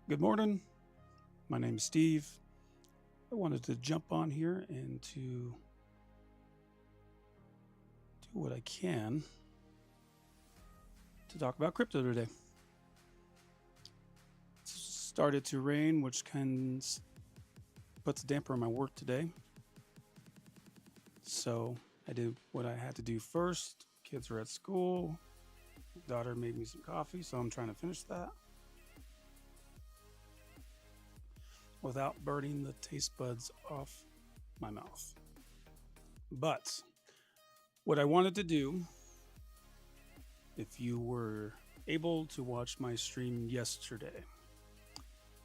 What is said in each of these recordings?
Good morning. My name is Steve. I wanted to jump on here and to do what I can to talk about crypto today. It started to rain, which puts a damper on my work today. So I did what I had to do first. Kids are at school. Daughter made me some coffee, so I'm trying to finish that without burning the taste buds off my mouth. But what I wanted to do, if you were able to watch my stream yesterday,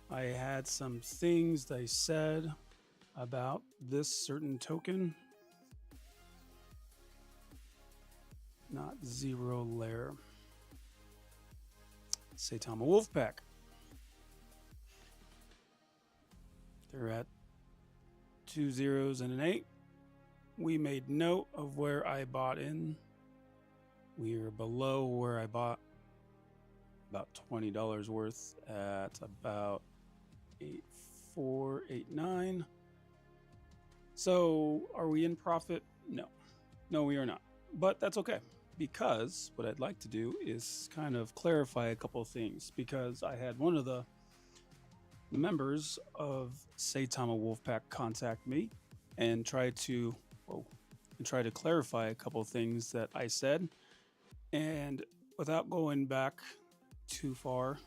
I had some things that I said about this certain token, not zero layer, Saitama Wolf Pack. They're at 2 zeros and an 8. We made note of where I bought in. We are below where I bought about $20 worth at about 8.489. So are we in profit? No, we are not. But that's okay, because what I'd like to do is kind of clarify a couple of things, because I had one of the members of Saitama Wolf Pack contact me and try to clarify a couple of things that I said. And without going back too far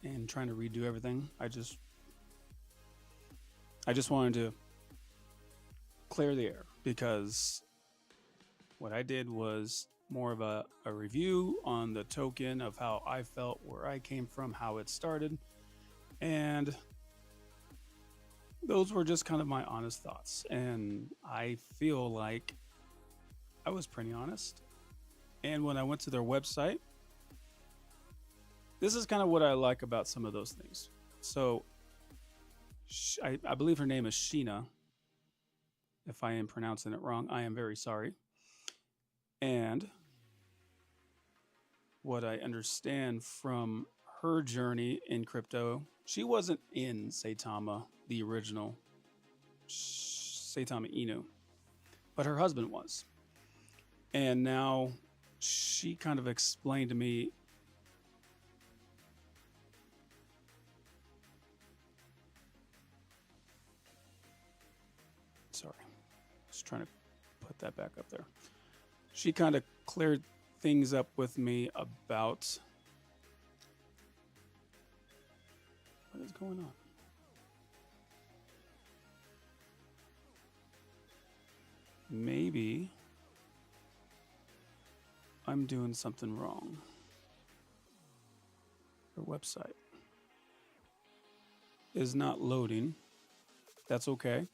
and trying to redo everything, I just wanted to clear the air, because what I did was more of a review on the token of how I felt, where I came from, how it started. And those were just kind of my honest thoughts. And I feel like I was pretty honest. And when I went to their website, this is kind of what I like about some of those things. So I believe her name is Sheena. If I am pronouncing it wrong, I am very sorry. And what I understand from her journey in crypto, she wasn't in Saitama, the original Saitama Inu, but her husband was. And now she kind of explained to me sorry, just trying to put that back up there. She kind of cleared things up with me about what is going on. Maybe I'm doing something wrong. Her website is not loading. That's okay.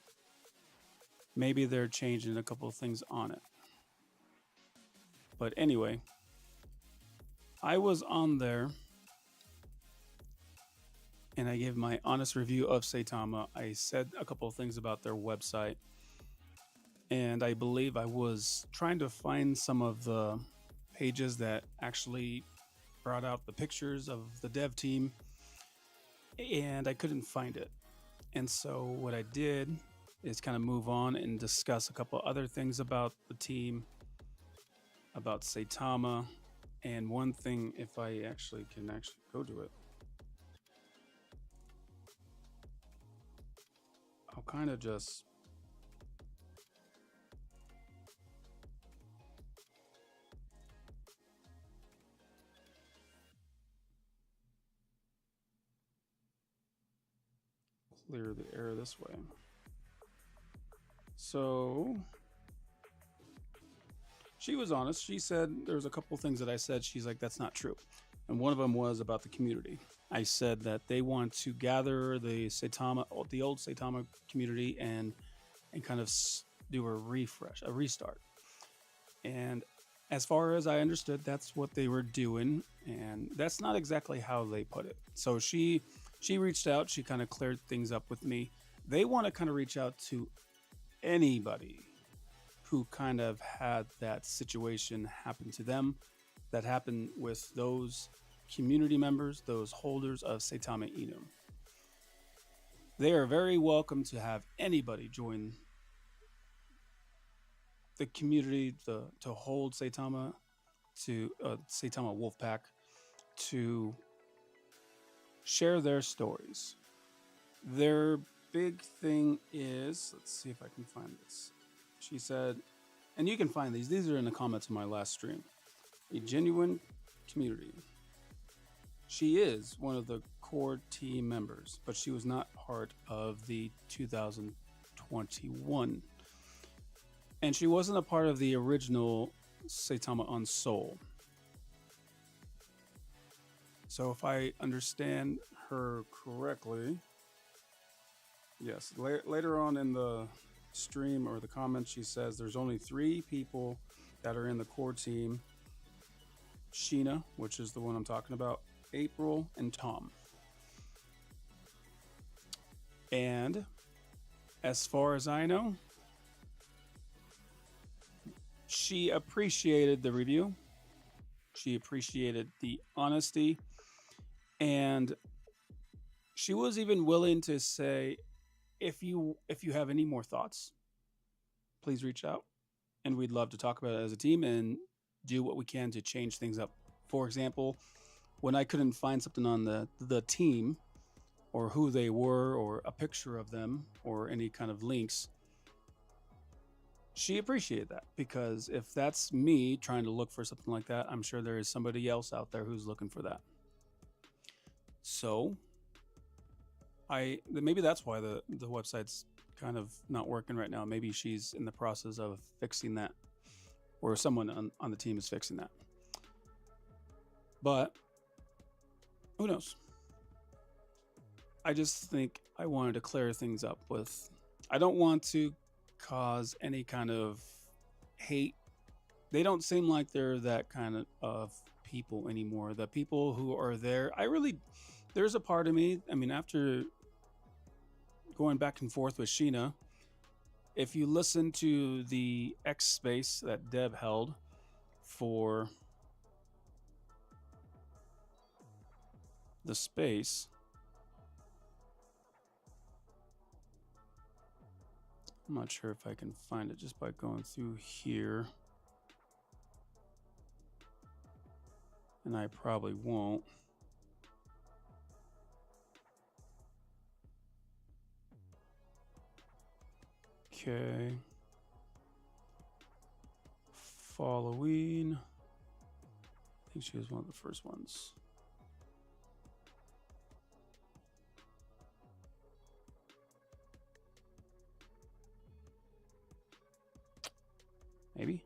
Maybe they're changing a couple of things on it. But anyway, I was on there and I gave my honest review of Saitama. I said a couple of things about their website, and I believe I was trying to find some of the pages that actually brought out the pictures of the dev team, and I couldn't find it. And so what I did is kind of move on and discuss a couple other things about the team, about Saitama. And one thing, if I actually can go to it, I'll kind of just clear the air this way. So she was honest. She said there's a couple things that I said. She's like, that's not true. And one of them was about the community. I said that they want to gather the old Saitama community and kind of do a restart. And as far as I understood, that's what they were doing. And that's not exactly how they put it. So she reached out. She kind of cleared things up with me. They want to kind of reach out to anybody who kind of had that situation happen to them, that happened with those community members, those holders of Saitama Inu. They are very welcome to have anybody join the community to hold Saitama, to Saitama Wolf Pack, to share their stories. Their big thing is, let's see if I can find this. She said, and you can find these are in the comments of my last stream, a genuine community. She is one of the core team members, but she was not part of the 2021. And she wasn't a part of the original Saitama on Soul. So if I understand her correctly, yes, later on in the stream or the comments, she says there's only 3 people that are in the core team. Sheena, which is the one I'm talking about, April, and Tom. And as far as I know, she appreciated the review. She appreciated the honesty. And she was even willing to say, if you have any more thoughts, please reach out. And we'd love to talk about it as a team and do what we can to change things up. For example, when I couldn't find something on the team or who they were or a picture of them or any kind of links, she appreciated that, because if that's me trying to look for something like that, I'm sure there is somebody else out there who's looking for that. So maybe that's why the website's kind of not working right now. Maybe she's in the process of fixing that, or someone on the team is fixing that. But who knows? I just think I wanted to clear things up with, I don't want to cause any kind of hate. They don't seem like they're that kind of people anymore. The people who are there, there's a part of me, I mean, after going back and forth with Sheena, if you listen to the X space that Deb held for the space, I'm not sure if I can find it just by going through here, and I probably won't. Okay. Following. I think she was one of the first ones. Maybe.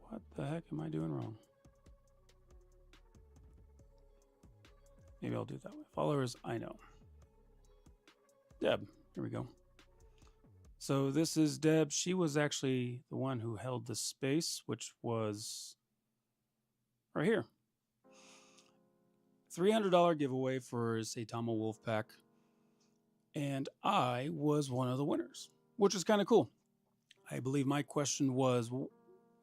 What the heck am I doing wrong? Maybe I'll do it that way. Followers, I know. Deb, here we go. So this is Deb. She was actually the one who held the space, which was right here. $300 giveaway for Saitama Wolf Pack. And I was one of the winners, which is kind of cool. I believe my question was,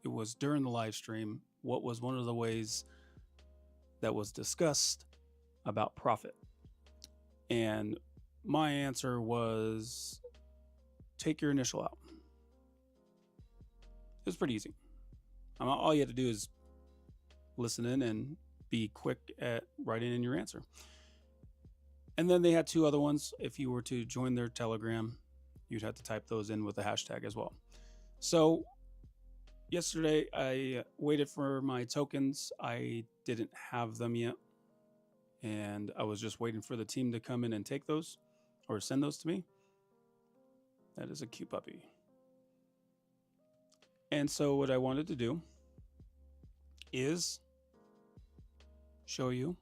it was during the live stream, what was one of the ways that was discussed about profit? And my answer was, take your initial out. It was pretty easy. All you had to do is listen in and be quick at writing in your answer. And then they had 2 other ones. If you were to join their Telegram, you'd have to type those in with a hashtag as well. So yesterday I waited for my tokens. I didn't have them yet, and I was just waiting for the team to come in and take those or send those to me. That is a cute puppy. And so what I wanted to do is show you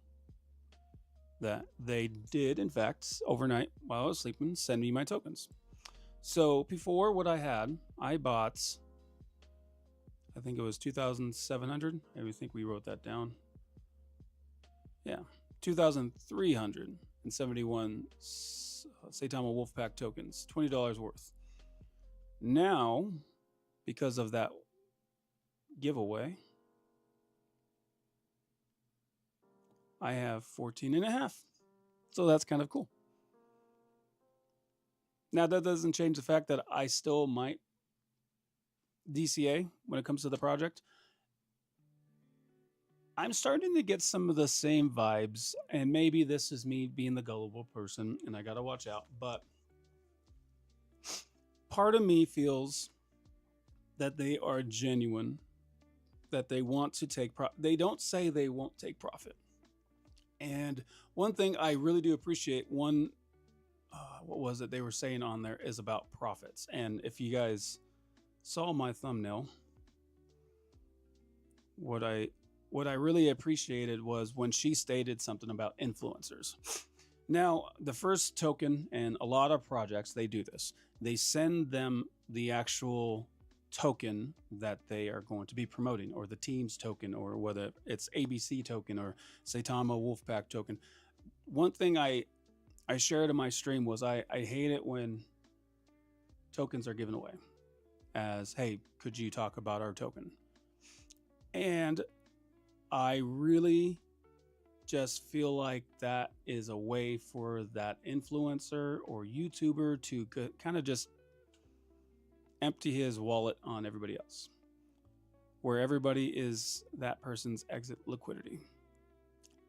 that they did, in fact, overnight while I was sleeping, send me my tokens. So before, what I had, I bought, I think it was 2,700. I think we wrote that down. Yeah, 2,371 Saitama Wolf Pack tokens, $20 worth. Now, because of that giveaway, I have 14 and a half. So that's kind of cool. Now, that doesn't change the fact that I still might DCA when it comes to the project. I'm starting to get some of the same vibes, and maybe this is me being the gullible person, and I gotta watch out, but part of me feels that they are genuine, that they want to take they don't say they won't take profit. And one thing I really do appreciate, what was it they were saying on there, is about profits. And if you guys saw my thumbnail, what I really appreciated was when she stated something about influencers. Now, the first token, and a lot of projects, they do this. They send them the actual token that they are going to be promoting, or the team's token, or whether it's ABC token or Saitama Wolf Pack token. One thing I shared in my stream was I hate it when tokens are given away as, hey, could you talk about our token? And I really just feel like that is a way for that influencer or YouTuber to kind of just empty his wallet on everybody else, where everybody is that person's exit liquidity.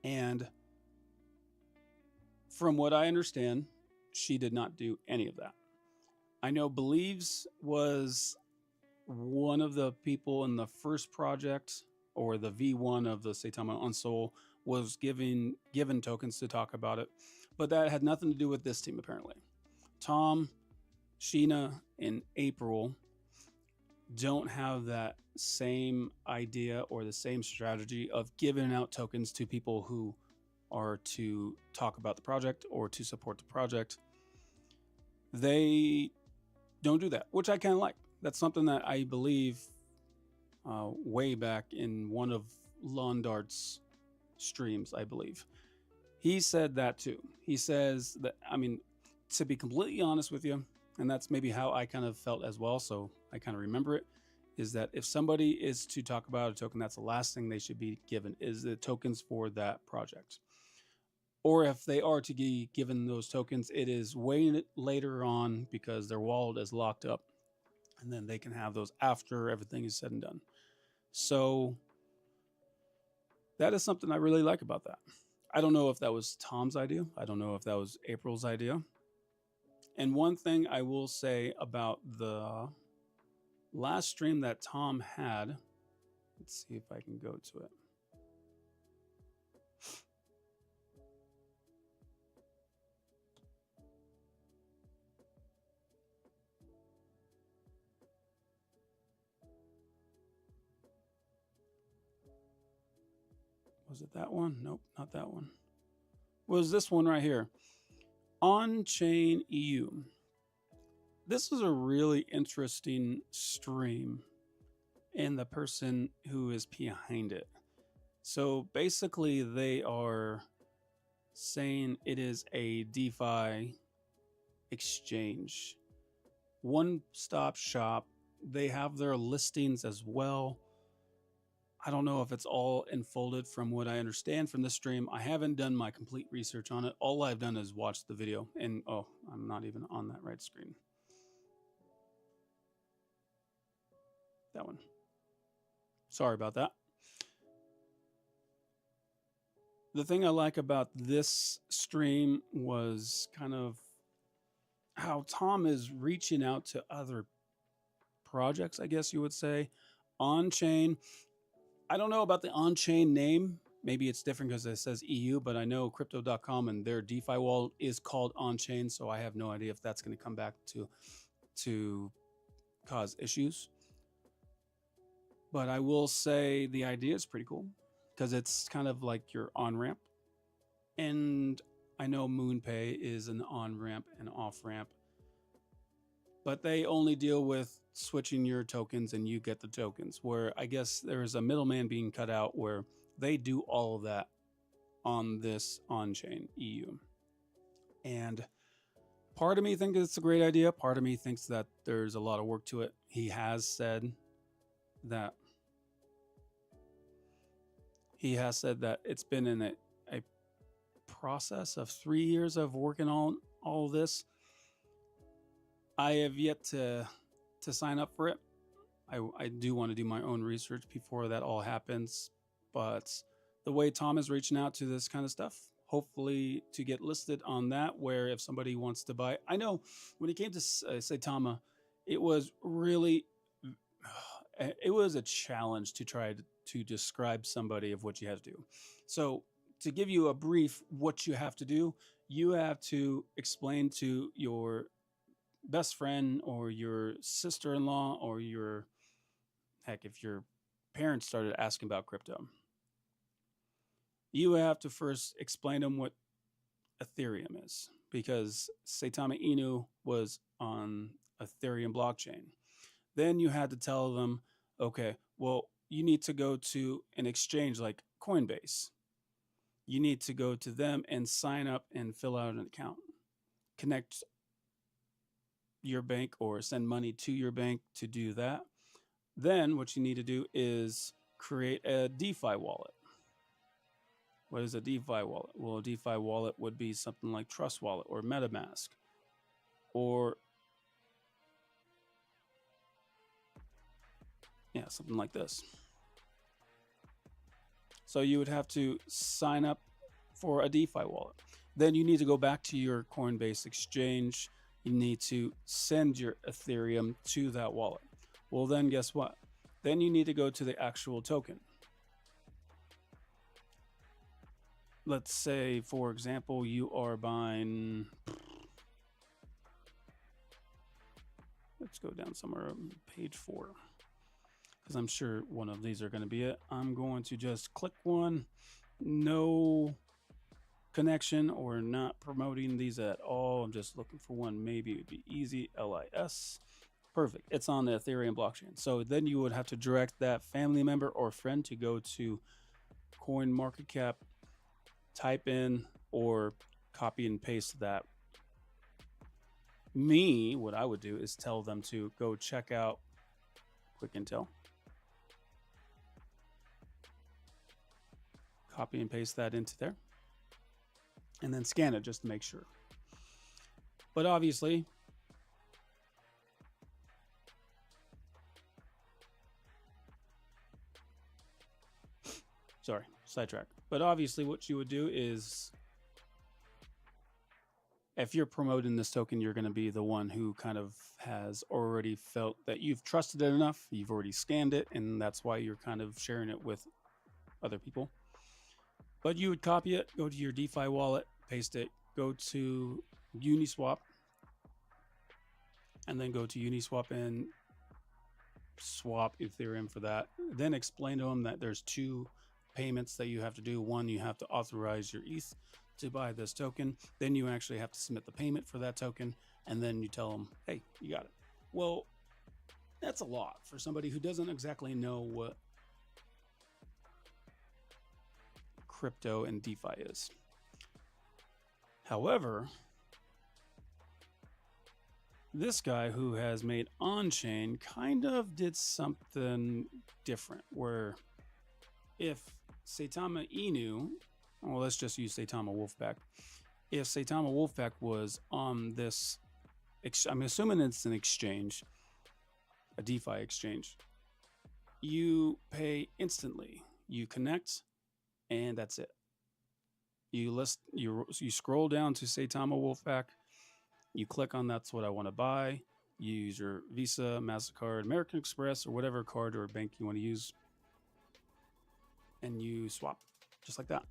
And from what I understand, she did not do any of that. I know Believes was one of the people in the first project, or the V1 of the Saitama Unsol, was given tokens to talk about it, but that had nothing to do with this team apparently. Tom, Sheena, and April don't have that same idea or the same strategy of giving out tokens to people who are to talk about the project or to support the project. They don't do that, which I kind of like. That's something that I believe way back in one of Londart's streams, I believe. He said that too. He says that, I mean, to be completely honest with you, and that's maybe how I kind of felt as well, so I kind of remember it, is that if somebody is to talk about a token, that's the last thing they should be given, is the tokens for that project. Or if they are to be given those tokens, it is way later on because their wallet is locked up, and then they can have those after everything is said and done. So that is something I really like about that. I don't know if that was Tom's idea. I don't know if that was April's idea. And one thing I will say about the last stream that Tom had, let's see if I can go to it. Was it that one? Nope, not that one. Was this one right here? On-Chain EU. This is a really interesting stream and the person who is behind it. So basically they are saying it is a DeFi exchange, one-stop shop. They have their listings as well. I don't know if it's all enfolded from what I understand from the stream. I haven't done my complete research on it. All I've done is watch the video, and oh, I'm not even on that right screen. That one. Sorry about that. The thing I like about this stream was kind of how Tom is reaching out to other projects, I guess you would say, on-chain. I don't know about the on-chain name. Maybe it's different because it says EU, but I know Crypto.com and their DeFi wallet is called on-chain, so I have no idea if that's going to come back to cause issues. But I will say the idea is pretty cool because it's kind of like your on-ramp. And I know MoonPay is an on-ramp and off-ramp, but they only deal with switching your tokens and you get the tokens, where I guess there's a middleman being cut out where they do all of that on this on-chain EU. And Part of me thinks it's a great idea. Part of me thinks that there's a lot of work to it. He has said that it's been in a process of 3 years of working on all this. I have yet to sign up for it. I do want to do my own research before that all happens. But the way Tom is reaching out to this kind of stuff, hopefully to get listed on that, where if somebody wants to buy, I know when it came to Saitama, it was really, it was a challenge to try to describe somebody of what you have to do. So to give you a brief, what you have to do, you have to explain to your best friend or your sister-in-law or your, heck, if your parents started asking about crypto, you have to first explain to them what Ethereum is, because Saitama Inu was on Ethereum blockchain. Then you had to tell them, okay, well, you need to go to an exchange like Coinbase. You need to go to them and sign up and fill out an account. Connect your bank or send money to your bank to do that. Then what you need to do is create a DeFi wallet. What is a DeFi wallet? Well, a DeFi wallet would be something like Trust Wallet or MetaMask, or yeah, something like this. So you would have to sign up for a DeFi wallet. Then you need to go back to your Coinbase exchange. You need to send your Ethereum to that wallet. Well, then guess what? Then you need to go to the actual token. Let's say, for example, you are buying, let's go down somewhere, page 4, because I'm sure one of these are going to be it. I'm going to just click one, no connection or not promoting these at all. I'm just looking for one. Maybe it'd be easy, LIS. Perfect. It's on the Ethereum blockchain. So then you would have to direct that family member or friend to go to CoinMarketCap, type in or copy and paste that. Me, what I would do is tell them to go check out Quick Intel. Copy and paste that into there. And then scan it just to make sure. But obviously, sorry, sidetrack. But obviously what you would do is, if you're promoting this token, you're going to be the one who kind of has already felt that you've trusted it enough. You've already scanned it, and that's why you're kind of sharing it with other people. But you would copy it, go to your DeFi wallet, paste it, go to Uniswap, and then go to Uniswap and swap Ethereum for that. Then explain to them that there's 2 payments that you have to do. One, you have to authorize your ETH to buy this token. Then you actually have to submit the payment for that token. And then you tell them, hey, you got it. Well, that's a lot for somebody who doesn't exactly know what crypto and DeFi is. However, this guy who has made on-chain kind of did something different, where if Saitama Inu, well, let's just use Saitama Wolf Pack. If Saitama Wolf Pack was on this, I'm assuming it's an exchange, a DeFi exchange, you pay instantly. You connect, and that's it. You scroll down to Saitama Wolf Pack. You click on that's what I want to buy. You use your Visa, MasterCard, American Express, or whatever card or bank you want to use, and you swap just like that.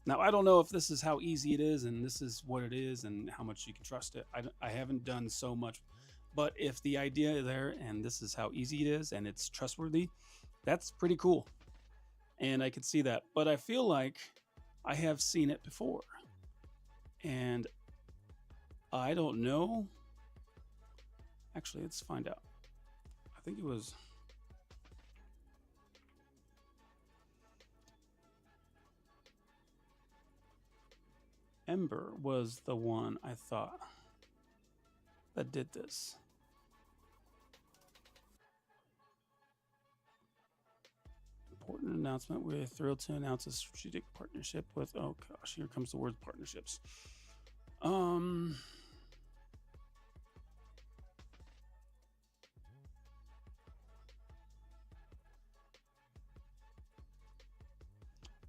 Now, I don't know if this is how easy it is and this is what it is and how much you can trust it. I haven't done so much, but if the idea is there and this is how easy it is and it's trustworthy, that's pretty cool. And I could see that, but I feel like I have seen it before, and I don't know. Actually, let's find out. I think it was Ember was the one I thought. that did this. Important announcement. We're thrilled to announce a strategic partnership with, oh gosh, here comes the word partnerships.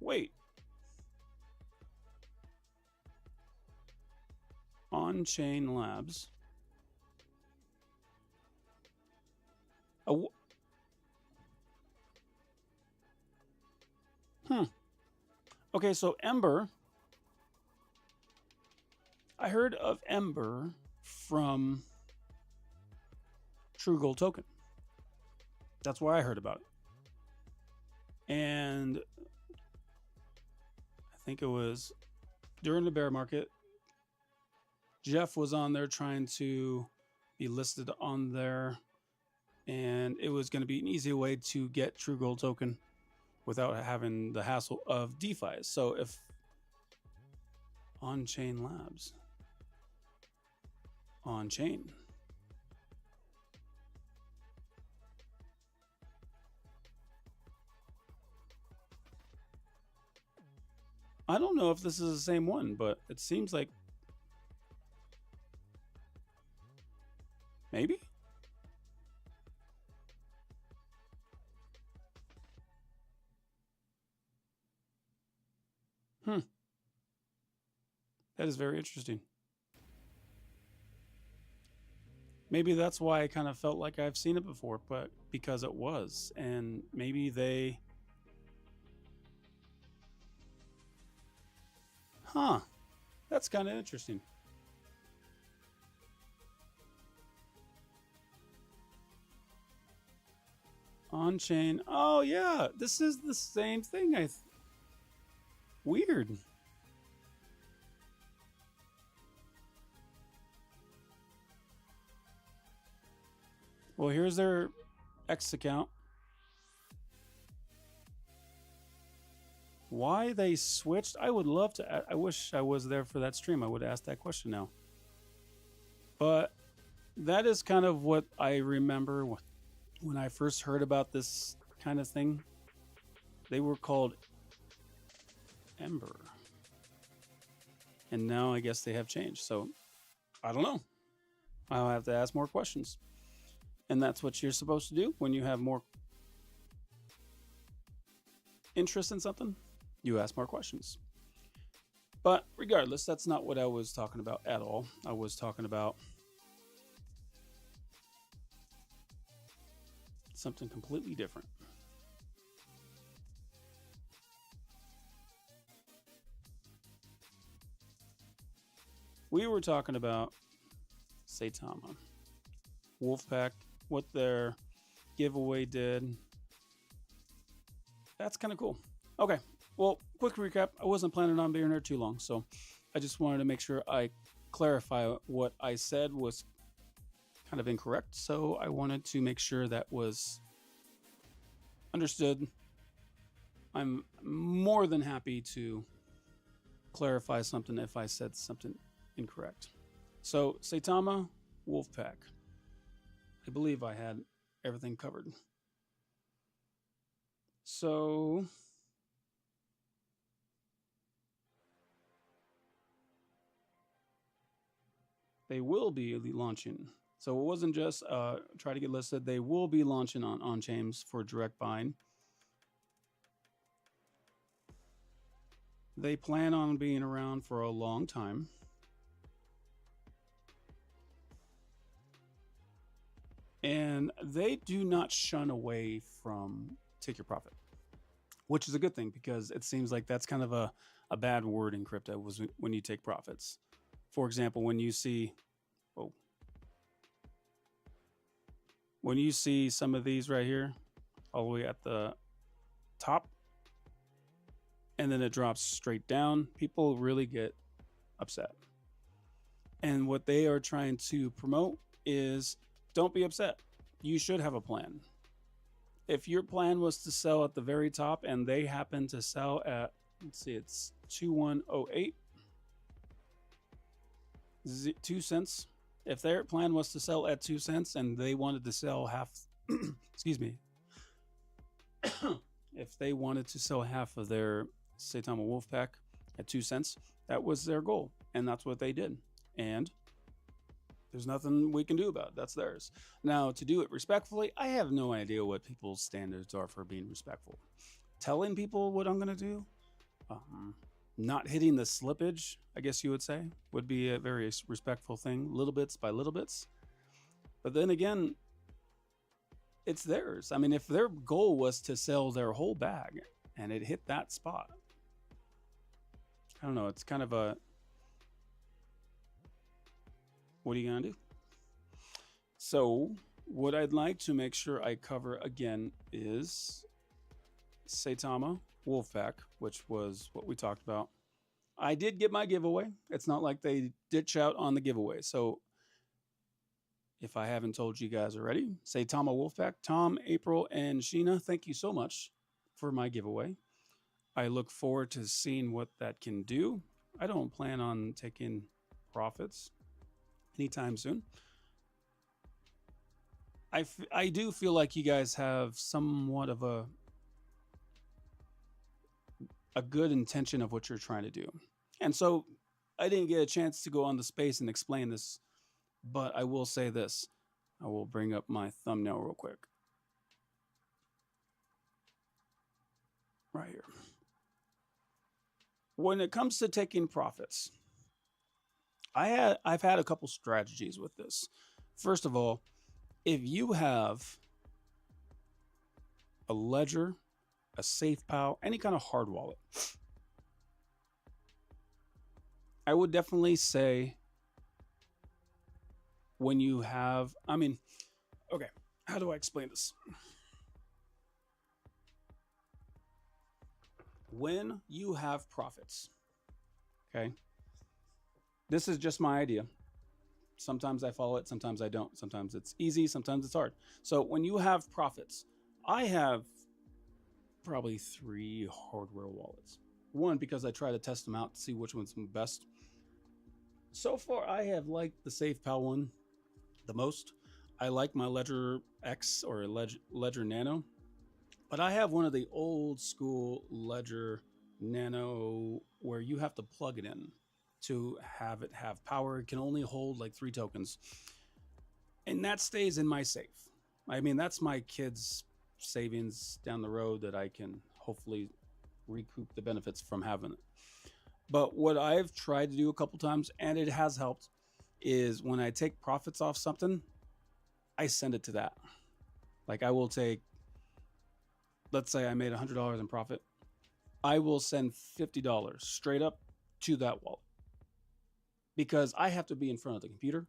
Wait. On-chain labs. Okay, so Ember. I heard of Ember from True Gold Token. That's where I heard about it. And I think it was during the bear market. Jeff was on there trying to be listed on there, and it was going to be an easy way to get True Gold Token without having the hassle of DeFi. So if on-chain labs, on-chain. I don't know if this is the same one, but it seems like maybe. That is very interesting. Maybe that's why I kind of felt like I've seen it before, but because it was. And maybe they... That's kind of interesting. On-chain. Oh, yeah. This is the same thing. Weird. Well, here's their X account. Why they switched? I would love to. I wish I was there for that stream. I would ask that question now. But that is kind of what I remember when I first heard about this kind of thing. They were called Ember. And now I guess they have changed. So I don't know. I'll have to ask more questions. And that's what you're supposed to do when you have more interest in something. You ask more questions. But regardless, that's not what I was talking about at all. I was talking about something completely different. We were talking about Saitama Wolf Pack, what their giveaway did. That's kind of cool. Okay, well, quick recap. I wasn't planning on being here too long, so I just wanted to make sure I clarify what I said was kind of incorrect. So I wanted to make sure that was understood. I'm more than happy to clarify something if I said something incorrect. So Saitama Wolf Pack. I believe I had everything covered. So they will be launching. So it wasn't just try to get listed. They will be launching on-chains for direct buying. They plan on being around for a long time. And they do not shun away from take your profit, which is a good thing because it seems like that's kind of a bad word in crypto was when you take profits. For example, when you see, when you see some of these right here, all the way at the top, and then it drops straight down, people really get upset. And what they are trying to promote is don't be upset. You should have a plan. If your plan was to sell at the very top and they happen to sell at, let's see, it's 2108, 2 cents. If their plan was to sell at 2 cents and they wanted to sell half, excuse me, if they wanted to sell half of their Saitama Wolf Pack at 2 cents, that was their goal. And that's what they did. And there's nothing we can do about it. That's theirs. Now, to do it respectfully, I have no idea what people's standards are for being respectful. Telling people what I'm going to do, not hitting the slippage, I guess you would say, would be a very respectful thing, little bits by little bits. But then again, it's theirs. I mean, if their goal was to sell their whole bag and it hit that spot, I don't know, it's kind of a, what are you going to do? So what I'd like to make sure I cover again is Saitama Wolf Pack, which was what we talked about. I did get my giveaway. It's not like they ditch out on the giveaway. So if I haven't told you guys already, Saitama Wolf Pack, Tom, April, and Sheena, thank you so much for my giveaway. I look forward to seeing what that can do. I don't plan on taking profits anytime soon. I do feel like you guys have somewhat of a good intention of what you're trying to do. And so I didn't get a chance to go on the space and explain this, but I will say this. I will bring up my thumbnail real quick. Right here. When it comes to taking profits, I've had a couple strategies with this. First of all, if you have a ledger, a SafePal, any kind of hard wallet, I would definitely say when you have, okay, how do I explain this? When you have profits, okay, this is just my idea. Sometimes I follow it, sometimes I don't. Sometimes it's easy, sometimes it's hard. So when you have profits, I have probably 3 hardware wallets. One, because I try to test them out to see which one's the best. So far, I have liked the SafePal one the most. I like my Ledger X or Ledger Nano, but I have one of the old school Ledger Nano where you have to plug it in to have it have power. It can only hold like 3 tokens, and that stays in my safe. I mean, that's my kids' savings down the road that I can hopefully recoup the benefits from having it. But what I've tried to do a couple times, and it has helped, is when I take profits off something, I send it to that. Like I will take, let's say I made $100 in profit, I will send $50 straight up to that wallet, because I have to be in front of the computer.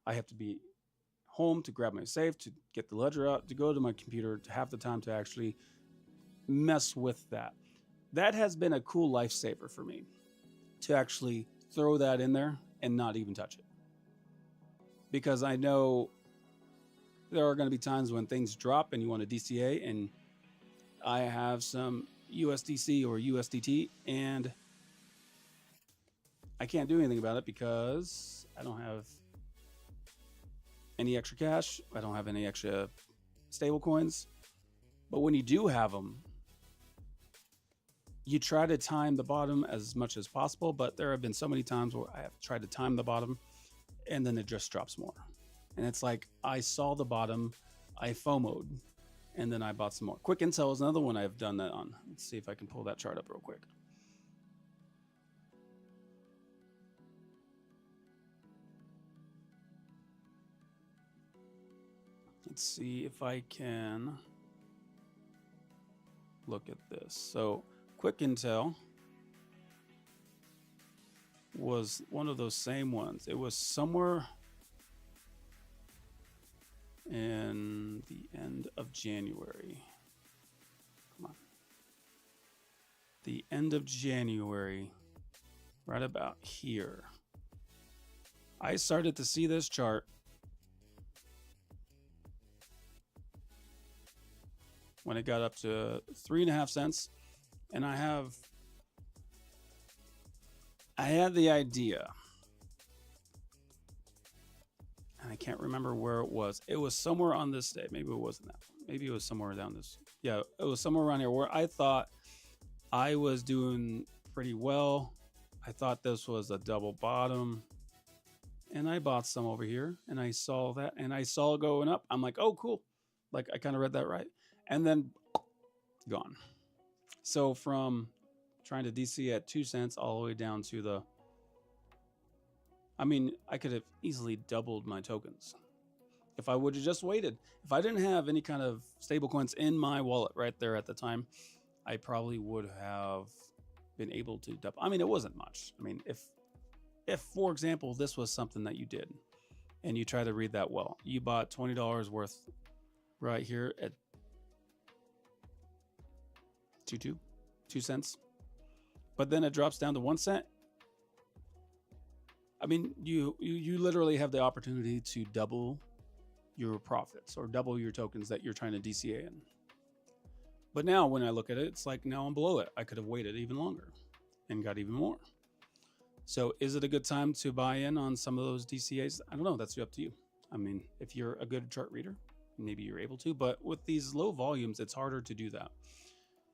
I have to be home to grab my safe, to get the ledger out, to go to my computer, to have the time to actually mess with that. That has been a cool lifesaver for me, to actually throw that in there and not even touch it. Because I know there are going to be times when things drop and you want a DCA, and I have some USDC or USDT, and I can't do anything about it because I don't have any extra cash. I don't have any extra stable coins. But when you do have them, you try to time the bottom as much as possible, but there have been so many times where I have tried to time the bottom and then it just drops more. And it's like, I saw the bottom, I FOMO'd, and then I bought some more. Quick Intel is another one I've done that on. Let's see if I can pull that chart up real quick. Let's see if I can look at this. So Quick Intel was one of those same ones. It was somewhere in the end of January. Come on. The end of January, right about here. I started to see this chart when it got up to 3.5 cents. And I had the idea I can't remember where it was. It was somewhere on this day. Maybe it wasn't that one. Maybe it was somewhere down this. Yeah, it was somewhere around here where I thought I was doing pretty well. I thought this was a double bottom. And I bought some over here and I saw that and I saw it going up. I'm like, oh, cool. Like I kind of read that right. And then gone. So from trying to DC at 2 cents all the way down to the, I mean, I could have easily doubled my tokens if I would have just waited. If I didn't have any kind of stable coins in my wallet right there at the time, I probably would have been able to double. I mean, it wasn't much. I mean, if for example, this was something that you did and you try to read that well, you bought $20 worth right here at 2 cents, but then it drops down to 1 cent. I mean, you literally have the opportunity to double your profits or double your tokens that you're trying to DCA in. But now when I look at it, it's like now I'm below it. I could have waited even longer and got even more. So is it a good time to buy in on some of those DCAs? I don't know. That's up to you. I mean, if you're a good chart reader, maybe you're able to, but with these low volumes, it's harder to do that.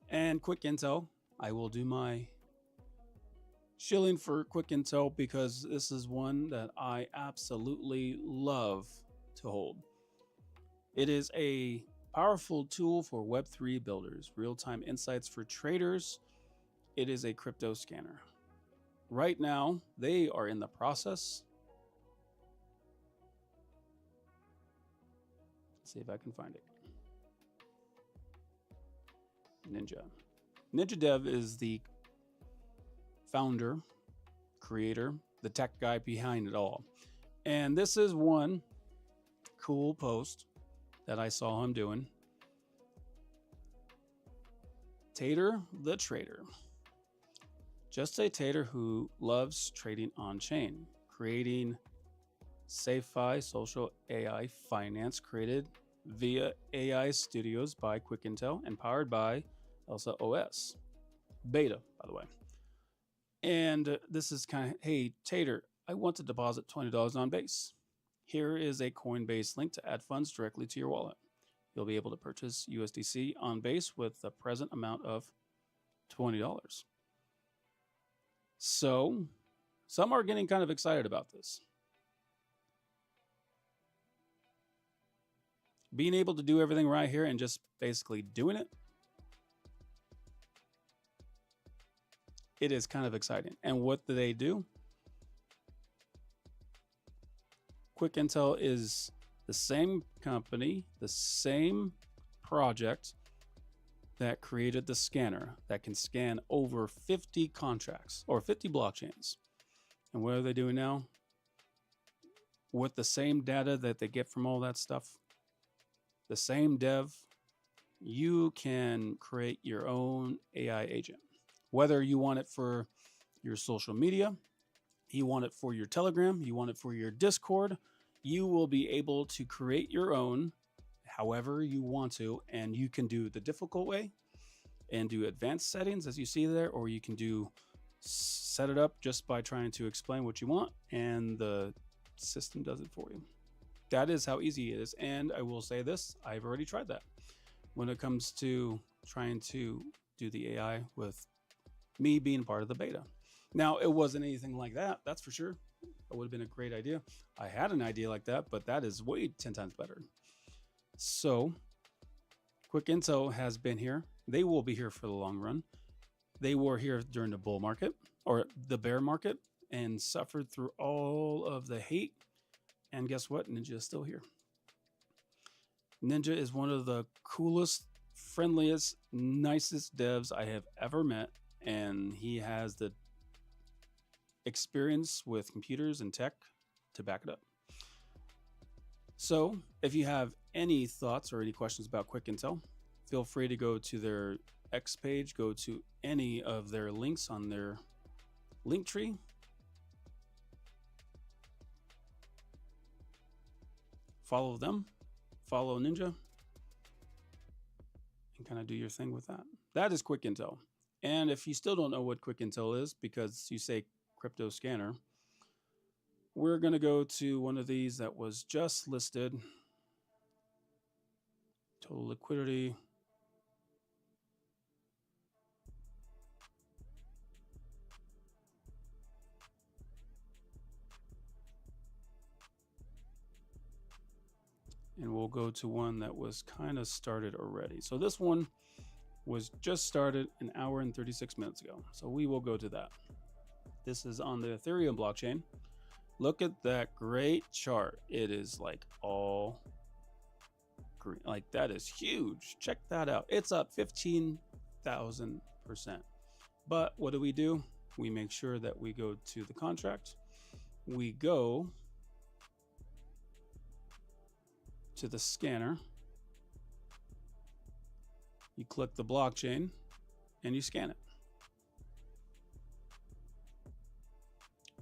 And quick intel, I will do my shilling for quick intel because this is one that I absolutely love to hold. It is a powerful tool for Web3 builders, real-time insights for traders. It is a crypto scanner. Right now, they are in the process. Let's see if I can find it. Ninja Dev is the founder, creator, the tech guy behind it all. And this is one cool post that I saw him doing. Tater the Trader. Just a trader who loves trading on chain, creating SafeFi social AI finance created via AI Studios by Quick Intel and powered by Elsa OS. Beta, by the way. And this is kind of, hey, Tater, I want to deposit $20 on Base. Here is a Coinbase link to add funds directly to your wallet. You'll be able to purchase USDC on Base with the present amount of $20. So some are getting kind of excited about this. Being able to do everything right here and just basically doing it, it is kind of exciting. And what do they do? Quick Intel is the same company, the same project that created the scanner that can scan over 50 contracts or 50 blockchains. And what are they doing now? With the same data that they get from all that stuff, the same dev, you can create your own AI agent. Whether you want it for your social media, you want it for your Telegram, you want it for your Discord, you will be able to create your own however you want to, and you can do the difficult way and do advanced settings as you see there, or you can do set it up just by trying to explain what you want and the system does it for you. That is how easy it is. And I will say this, I've already tried that when it comes to trying to do the AI with me being part of the beta. Now, it wasn't anything like that, that's for sure. It would have been a great idea. I had an idea like that, but that is way 10 times better. So Quick Intel has been here. They will be here for the long run. They were here during the bull market or the bear market and suffered through all of the hate. And guess what? Ninja is still here. Ninja is one of the coolest, friendliest, nicest devs I have ever met. And he has the experience with computers and tech to back it up. So if you have any thoughts or any questions about Quick Intel, feel free to go to their X page, go to any of their links on their link tree. Follow them, follow Ninja, and kind of do your thing with that. That is Quick Intel. And if you still don't know what Quick Intel is because you say crypto scanner, We're going to go to one of these that was just listed. Total liquidity. And we'll go to one that was kind of started already. So this one was just started an hour and 36 minutes ago. So we will go to that. This is on the Ethereum blockchain. Look at that great chart. It is like all green. Like that is huge. Check that out. It's up 15,000%. But what do? We make sure that we go to the contract. We go to the scanner. You click the blockchain and you scan it.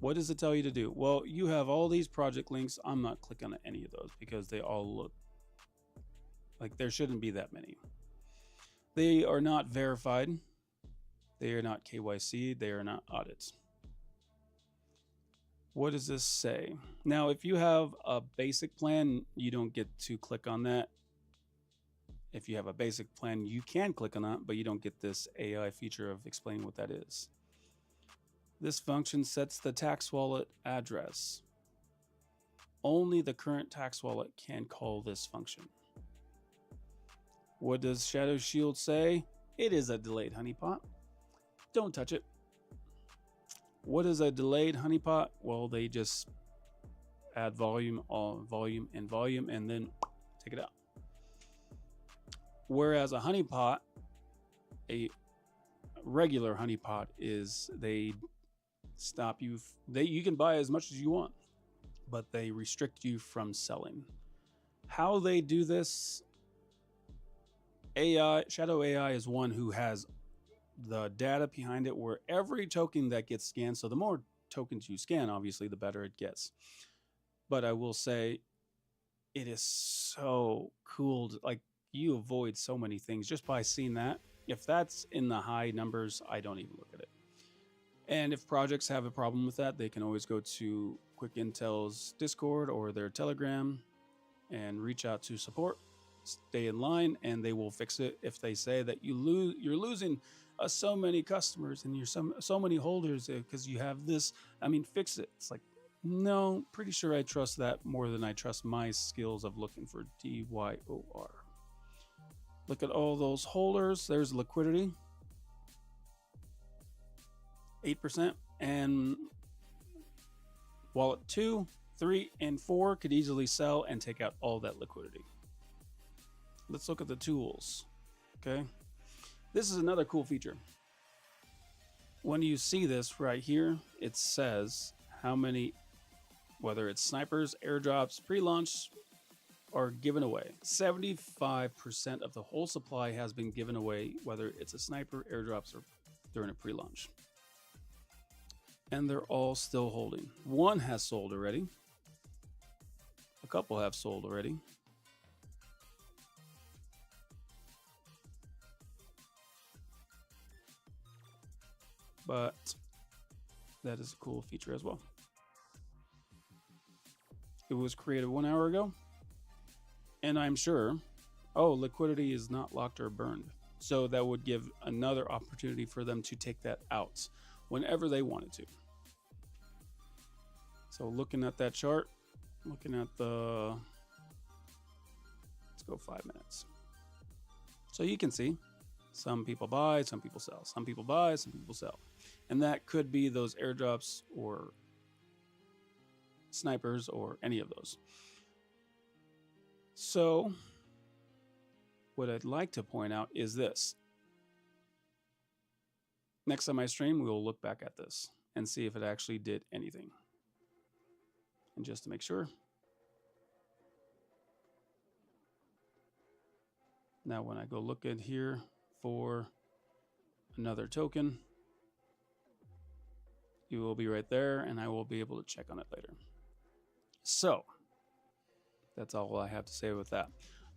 What does it tell you to do? Well, you have all these project links. I'm not clicking on any of those because they all look like there shouldn't be that many. They are not verified. They are not KYC. They are not audits. What does this say? Now, if you have a basic plan, you don't get to click on that. If you have a basic plan, you can click on that, but you don't get this AI feature of explaining what that is. This function sets the tax wallet address. Only the current tax wallet can call this function. What does Shadow Shield say? It is a delayed honeypot. Don't touch it. What is a delayed honeypot? Well, they just add volume, and then take it out. Whereas a honeypot, a regular honeypot, is they stop you. You can buy as much as you want, but they restrict you from selling. How they do this? Shadow AI is one who has the data behind it, where every token that gets scanned. So the more tokens you scan, obviously, the better it gets. But I will say, it is so cool. Like, you avoid so many things just by seeing that. If that's in the high numbers, I don't even look at it. And if projects have a problem with that, they can always go to Quick Intel's Discord or their Telegram and reach out to support, stay in line, and they will fix it. If they say that you're losing so many customers and you're so many holders because you have this, I mean, fix it. It's like, no, pretty sure I trust that more than I trust my skills of looking for DYOR. Look at all those holders. There's liquidity. 8%, and wallet 2, 3, and 4 could easily sell and take out all that liquidity. Let's look at the tools. Okay, this is another cool feature. When you see this right here, it says how many, whether it's snipers, airdrops, pre-launch, are given away. 75% of the whole supply has been given away, whether it's a sniper, airdrops, or during a pre-launch. And they're all still holding. One has sold already. A couple have sold already. But that is a cool feature as well. It was created 1 hour ago. And I'm sure, liquidity is not locked or burned. So that would give another opportunity for them to take that out whenever they wanted to. So looking at that chart, looking at let's go 5 minutes. So you can see some people buy, some people sell, some people buy, some people sell. And that could be those airdrops or snipers or any of those. So what I'd like to point out is this. Next time I stream, we will look back at this and see if it actually did anything. And just to make sure. Now, when I go look at here for another token, you will be right there, and I will be able to check on it later. So that's all I have to say with that.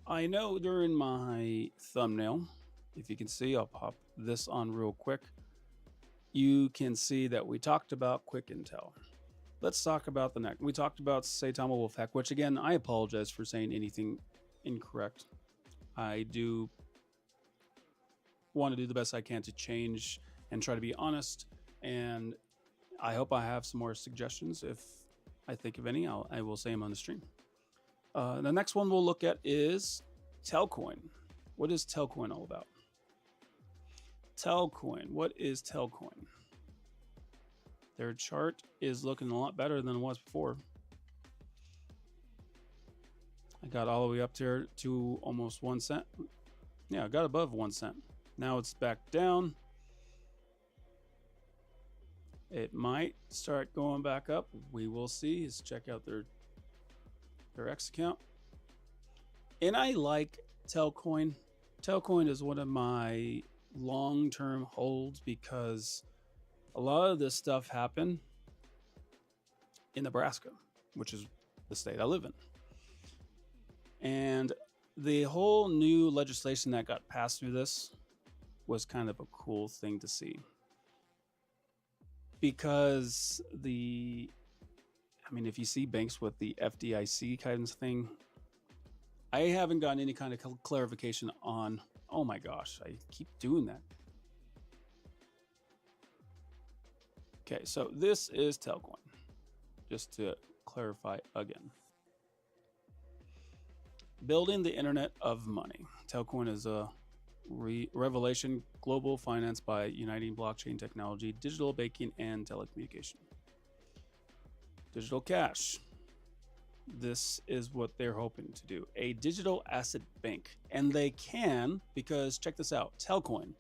I know during my thumbnail, if you can see, I'll pop this on real quick. You can see that we talked about Quick Intel. let's talk about the next. We talked about Saitama Wolf Pack, which again, I apologize for saying anything incorrect. I do want to do the best I can to change and try to be honest. And I hope I have some more suggestions. If I think of any, I will say them on the stream. The next one we'll look at is Telcoin. What is Telcoin all about? Telcoin. What is Telcoin? Their chart is looking a lot better than it was before. I got all the way up there to almost 1 cent. Yeah, I got above 1 cent. Now it's back down. It might start going back up. We will see. Let's check out their X account. And I like Telcoin. Telcoin is one of my long-term holds because a lot of this stuff happened in Nebraska, which is the state I live in. And the whole new legislation that got passed through this was kind of a cool thing to see. Because if you see banks with the FDIC kind of thing, I haven't gotten any kind of clarification on, oh my gosh, I keep doing that. Okay, so this is Telcoin, just to clarify again. Building the Internet of Money. Telcoin is a revelation global finance by uniting blockchain technology, digital banking, and telecommunication. Digital cash. This is what they're hoping to do. A digital asset bank. And they can, because check this out, Telcoin.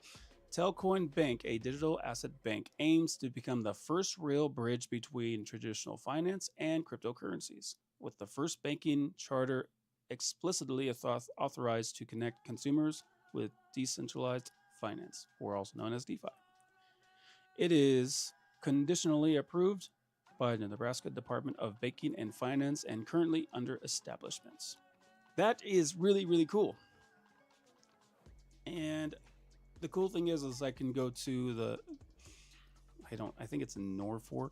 Telcoin Bank, a digital asset bank, aims to become the first real bridge between traditional finance and cryptocurrencies, with the first banking charter explicitly authorized to connect consumers with decentralized finance, or also known as DeFi. It is conditionally approved by the Nebraska Department of Banking and Finance and currently under establishments. That is really, really cool. And the cool thing is I can go to I think it's in Norfolk.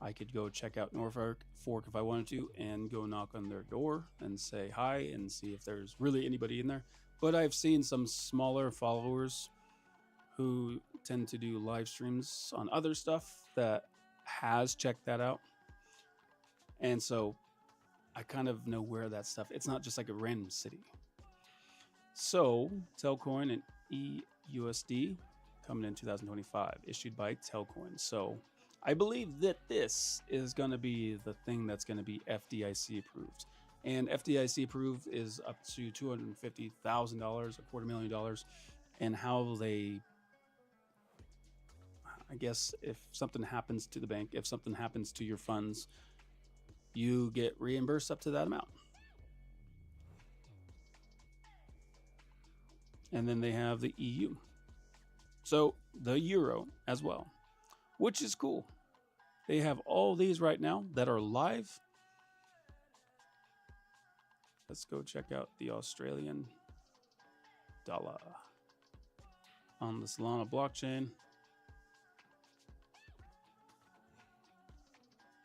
I could go check out Norfolk if I wanted to and go knock on their door and say hi and see if there's really anybody in there. But I've seen some smaller followers who tend to do live streams on other stuff that has checked that out. And so I kind of know where that stuff, it's not just like a random city. So Telcoin and EUSD coming in 2025, issued by Telcoin. So I believe that this is going to be the thing that's going to be FDIC approved. And FDIC approved is up to $250,000, $250,000. And how they, I guess, if something happens to the bank, if something happens to your funds, you get reimbursed up to that amount. And then they have the EU. So the euro as well, which is cool. They have all these right now that are live. Let's go check out the Australian dollar on the Solana blockchain.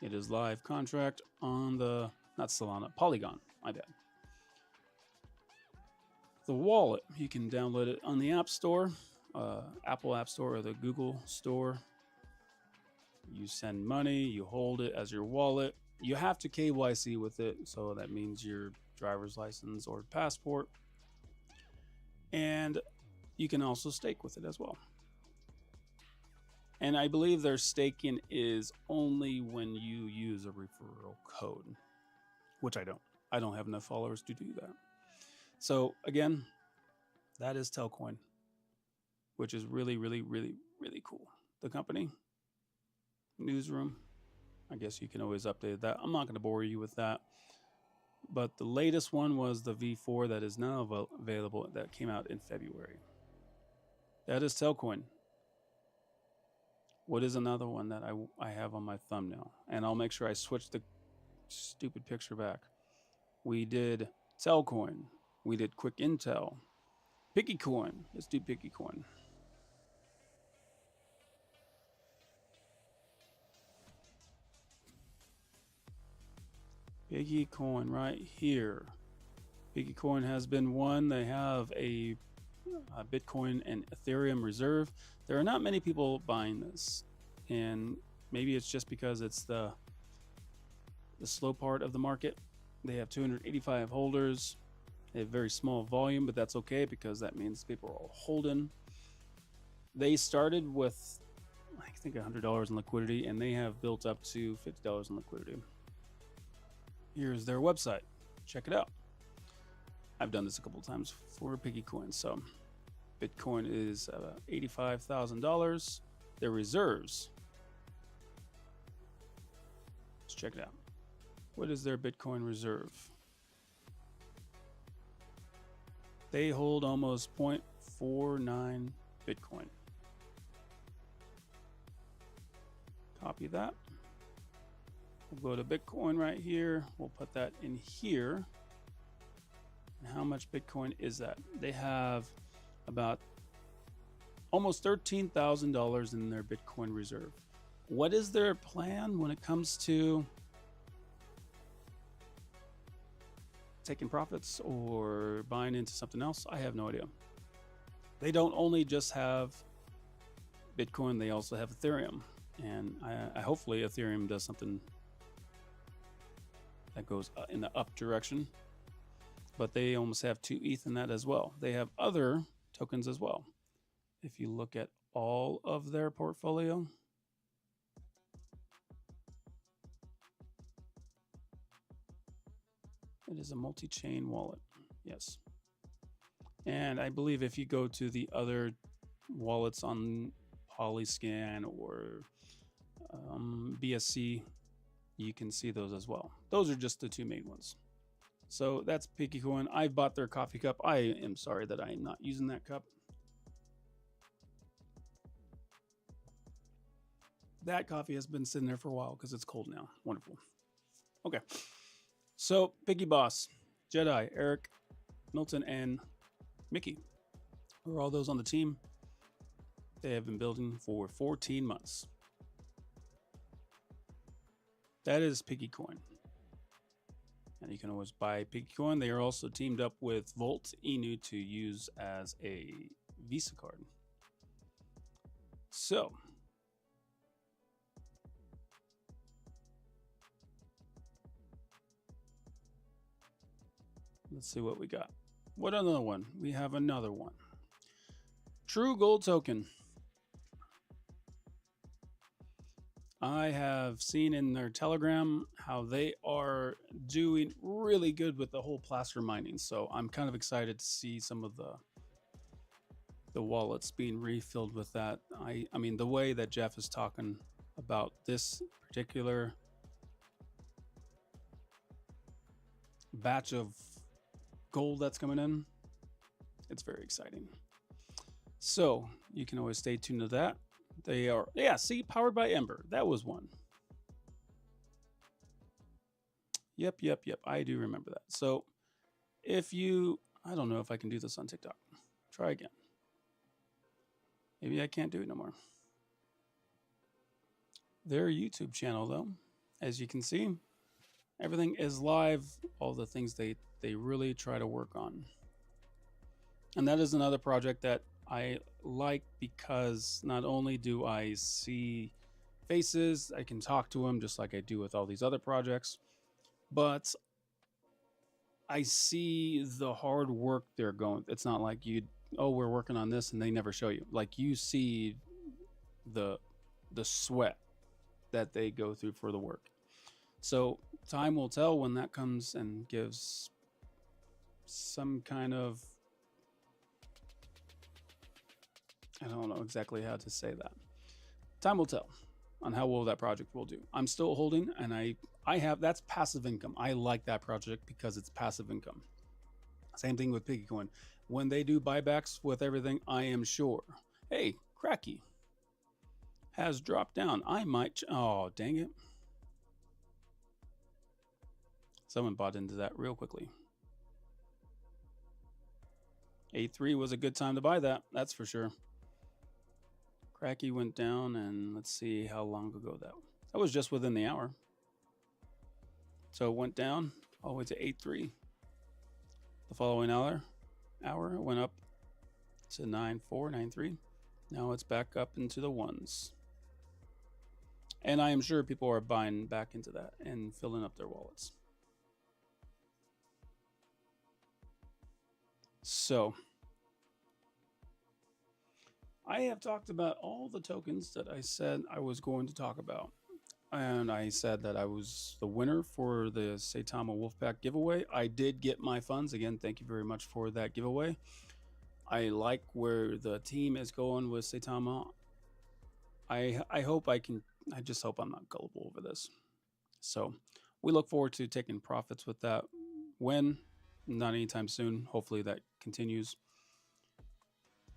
It is live contract on the, not Solana, Polygon, my bad. The wallet, you can download it on the App Store, Apple App Store or the Google Store. You send money, you hold it as your wallet. You have to KYC with it, so that means your driver's license or passport. And you can also stake with it as well. And I believe their staking is only when you use a referral code, which I don't. I don't have enough followers to do that. So again, that is Telcoin, which is really, really, really, really cool. The company, newsroom, I guess you can always update that. I'm not going to bore you with that. But the latest one was the V4 that is now available, that came out in February. That is Telcoin. What is another one that I have on my thumbnail? And I'll make sure I switch the stupid picture back. We did Telcoin. We did Quick Intel. PickyCoin. Let's do PickyCoin. Piggy coin right here. Piggy coin has been won. They have a Bitcoin and Ethereum reserve. There are not many people buying this, and maybe it's just because it's the slow part of the market. They have 285 holders. They have very small volume, but that's okay because that means people are all holding. They started with, I think, $100 in liquidity, and they have built up to $50 in liquidity. Here's their website. Check it out. I've done this a couple of times for Piggy Coin. So Bitcoin is $85,000. Their reserves. Let's check it out. What is their Bitcoin reserve? They hold almost 0.49 Bitcoin. Copy that. We'll go to Bitcoin right here. We'll put that in here. And how much Bitcoin is that? They have about almost $13,000 in their Bitcoin reserve. What is their plan when it comes to taking profits or buying into something else? I have no idea. They don't only just have Bitcoin, they also have Ethereum. And I hopefully Ethereum does something that goes in the up direction. But they almost have 2 ETH in that as well. They have other tokens as well. If you look at all of their portfolio, it is a multi-chain wallet. Yes. And I believe if you go to the other wallets on Polyscan or BSC, you can see those as well. Those are just the 2 main ones. So that's Piggy Coin. I bought their coffee cup. I am sorry that I am not using that cup. That coffee has been sitting there for a while because it's cold now. Wonderful. Okay. So Piggy Boss, Jedi, Eric, Milton, and Mickey, who are all those on the team. They have been building for 14 months. That is Piggy Coin. And you can always buy Piggy Coin. They are also teamed up with Volt Inu to use as a Visa card. So let's see what we got. What another one? We have another one. True Gold Token. I have seen in their Telegram how they are doing really good with the whole placer mining. So I'm kind of excited to see some of the wallets being refilled with that. I mean, the way that Jeff is talking about this particular batch of gold that's coming in, it's very exciting. So you can always stay tuned to that. They are, yeah, see, powered by Ember. That was one. Yep. I do remember that. So if you, I don't know if I can do this on TikTok. Try again. Maybe I can't do it no more. Their YouTube channel, though, as you can see, everything is live. All the things they really try to work on. And that is another project that I like because not only do I see faces, I can talk to them just like I do with all these other projects, but I see the hard work they're going. It's not like we're working on this and they never show you. Like you see the sweat that they go through for the work. So time will tell when that comes and gives some kind of, I don't know exactly how to say that. Time will tell on how well that project will do. I'm still holding, and I have, that's passive income. I like that project because it's passive income. Same thing with Piggy Coin. When they do buybacks with everything, I am sure. Hey, Cracky has dropped down. I might, oh, dang it. Someone bought into that real quickly. 8.3 was a good time to buy that. That's for sure. Cracky went down, and let's see how long ago that was just within the hour. So it went down all the way to 8.3. The following hour it went up to 9.4, 9.3. Now it's back up into the ones. And I am sure people are buying back into that and filling up their wallets. So I have talked about all the tokens that I said I was going to talk about. And I said that I was the winner for the Saitama Wolf Pack giveaway. I did get my funds. Again, thank you very much for that giveaway. I like where the team is going with Saitama. I just hope I'm not gullible over this. So we look forward to taking profits with that. When? Not anytime soon. Hopefully that continues.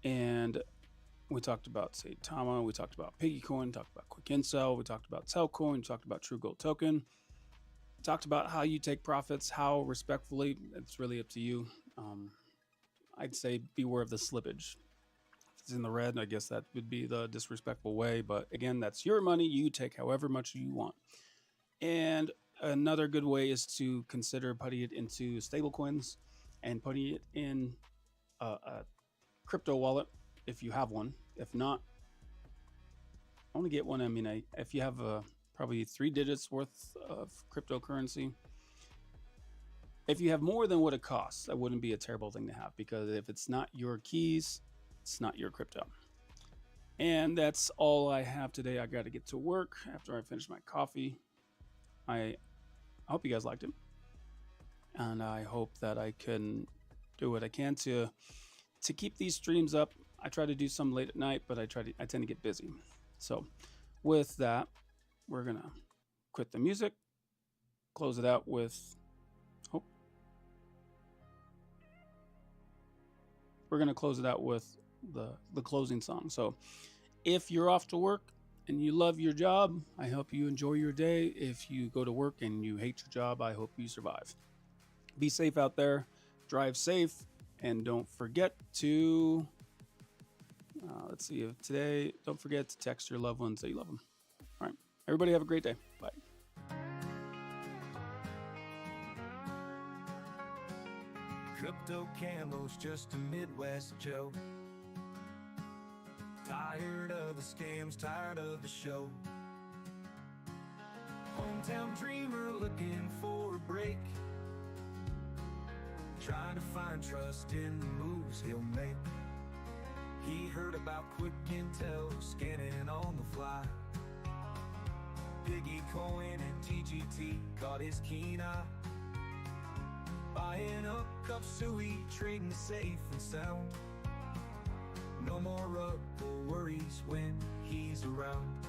And we talked about Saitama, we talked about Piggycoin, talked about Quick Incel, we talked about Telcoin, we talked about True Gold Token, we talked about how you take profits, how respectfully. It's really up to you. I'd say beware of the slippage. If it's in the red, I guess that would be the disrespectful way, but again, that's your money. You take however much you want. And another good way is to consider putting it into stablecoins and putting it in a crypto wallet if you have one. If not, only get one. I mean, if you have probably 3 digits worth of cryptocurrency, if you have more than what it costs, that wouldn't be a terrible thing to have, because if it's not your keys, it's not your crypto. And that's all I have today. I got to get to work after I finish my coffee. I hope you guys liked it, and I hope that I can do what I can to keep these streams up. I try to do some late at night, but I tend to get busy. So with that, we're gonna quit the music, close it out with we're gonna close it out with the closing song. So if you're off to work and you love your job, I hope you enjoy your day. If you go to work and you hate your job, I hope you survive. Be safe out there, drive safe, and don't forget to let's see, today, don't forget to text your loved ones that you love them. All right, everybody have a great day. Bye. Crypto Camo's just a Midwest Joe. Tired of the scams, tired of the show. Hometown dreamer looking for a break. Trying to find trust in the moves he'll make. He heard about Quick Intel, scanning on the fly. Piggycoin and TGT caught his keen eye. Buying up Cup Suey, trading safe and sound. No more worries when he's around.